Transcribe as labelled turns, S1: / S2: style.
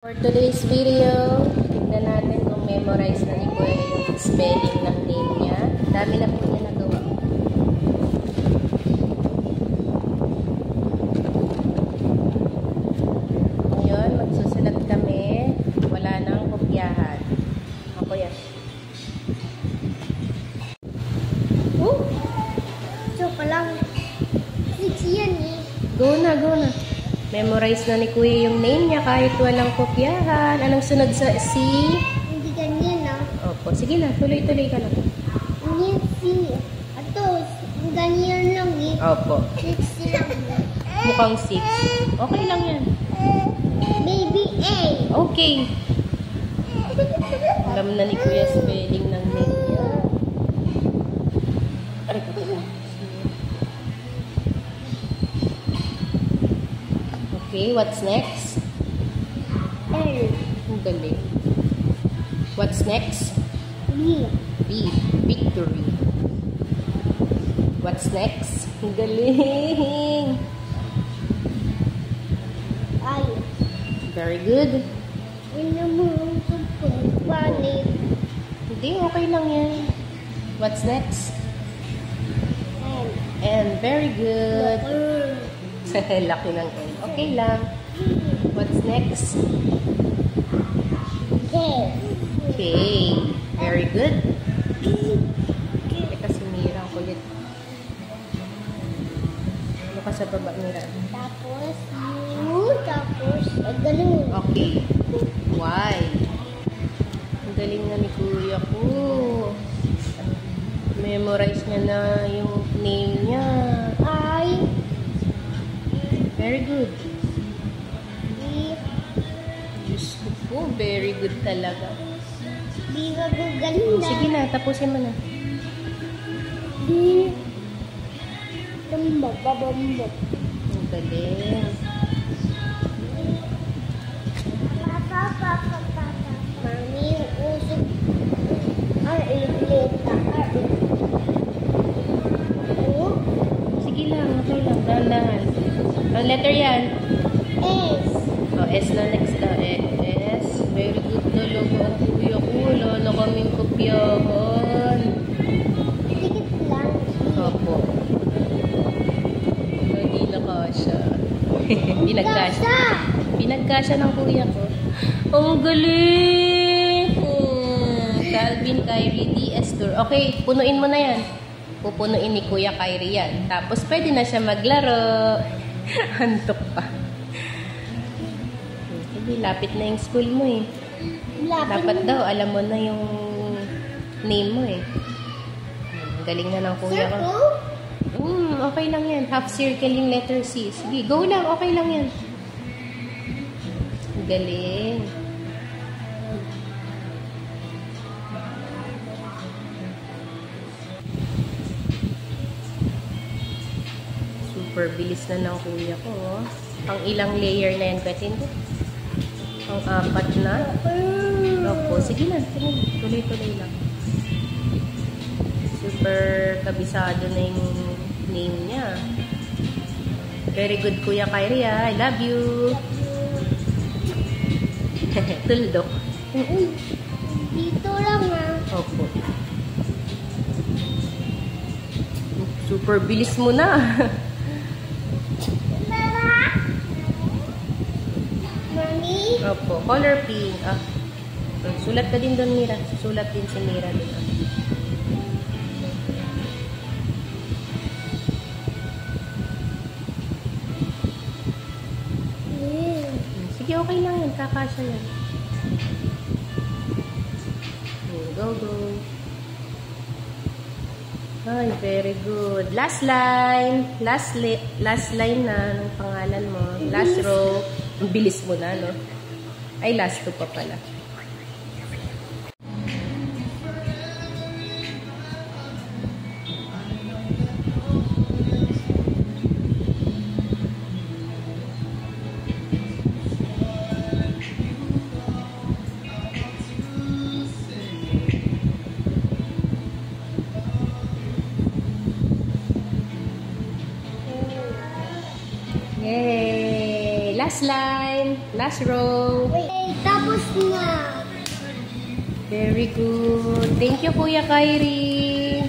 S1: For today's video, tignan natin kung memorize na ni Kuya yung spelling ng name niya. Dami na po niya nagawa. Ngayon, magsusulat kami. Wala nang kopyahan. Ako yan.
S2: So, palang 6 yan eh.
S1: Go na, go na. Memorize na ni Kuya yung name niya kahit walang kopyahan. Anong sunod sa C?
S2: Hindi ganyan ah.
S1: Opo, sige na. Tuloy-tuloy ka lang.
S2: Hindi C. Ato, ganyan lang eh.
S1: Opo.
S2: 6 lang.
S1: Mukhang 6. Okay lang yan.
S2: Baby A.
S1: Okay. Alam na ni Kuya spelling ng name niya. Aray ko pala. Okay, what's next?
S2: L.
S1: Ang galing. What's next?
S2: B.
S1: B. Victory. What's next? Ang galing.
S2: I.
S1: Very good.
S2: Inamuhong ko po. Panit.
S1: Hindi, okay lang yan. What's next?
S2: N.
S1: And very good. Laki ng N. Okay lang. What's next?
S2: K.
S1: K. Very good. Teka, si Mira. Kulit. Ano ka sa baba, Mira?
S2: Tapos U. Tapos ganun.
S1: Okay. Y. Ang galing na ni Kuya ko. Memorize niya na yung name niya.
S2: I.
S1: Very good.
S2: B.
S1: Diyos ko po, very good talaga.
S2: B. Gaganda.
S1: Sige na, tapusin mo na.
S2: B. Tumbok. Babombok.
S1: Ang galing.
S2: Mami, yung usok. R-A-Leta. O.
S1: Sige lang, okay lang. Dahan-dahan. Ang letter yan.
S2: S.
S1: O, S na next na. S. Very good talaga ang Kuya ko. Wala na kaming kopyahan.
S2: Tikit lang.
S1: Opo. Hindi na kasha. Pinagkasya. Pinagkasya ng Kuya ko. Ang galing! Calvin, Kyrie, D.S. Tour. Okay, punuin mo na yan. Pupunuin ni Kuya Kyrie yan. Tapos, pwede na siya maglaro. Antok pa. Sige, lapit na yung school mo eh. Dapat daw, alam mo na yung name mo eh. Galing na ng Kuya ko. Okay lang yan. Half circle yung letter C. Sige, go lang. Okay lang yan. Galing. Super bilis na ng Kuya ko. Oh. Ang ilang layer na yan, Katin? Ang 4 na. Opo, sige na. Tuloy-tuloy lang. Super kabisado na yung name niya. Very good, Kuya Kyrie. I love you. Tuldok.
S2: Dito lang ah.
S1: Opo. Super bilis mo na.
S2: Mami?
S1: Opo. Color pink. Sulat ka din doon, Mira. Sulat din si Mira doon. Sige, okay lang yan. Kakasya yan. Go, go. Ay, very good. Last line. Last line na ng pangalan mo. Last row. Ang bilis mo na, no? Ay, last row pa pala. Yay! Last line. Last row.
S2: Wait.
S1: Very good. Thank you, Kuya Kyrie.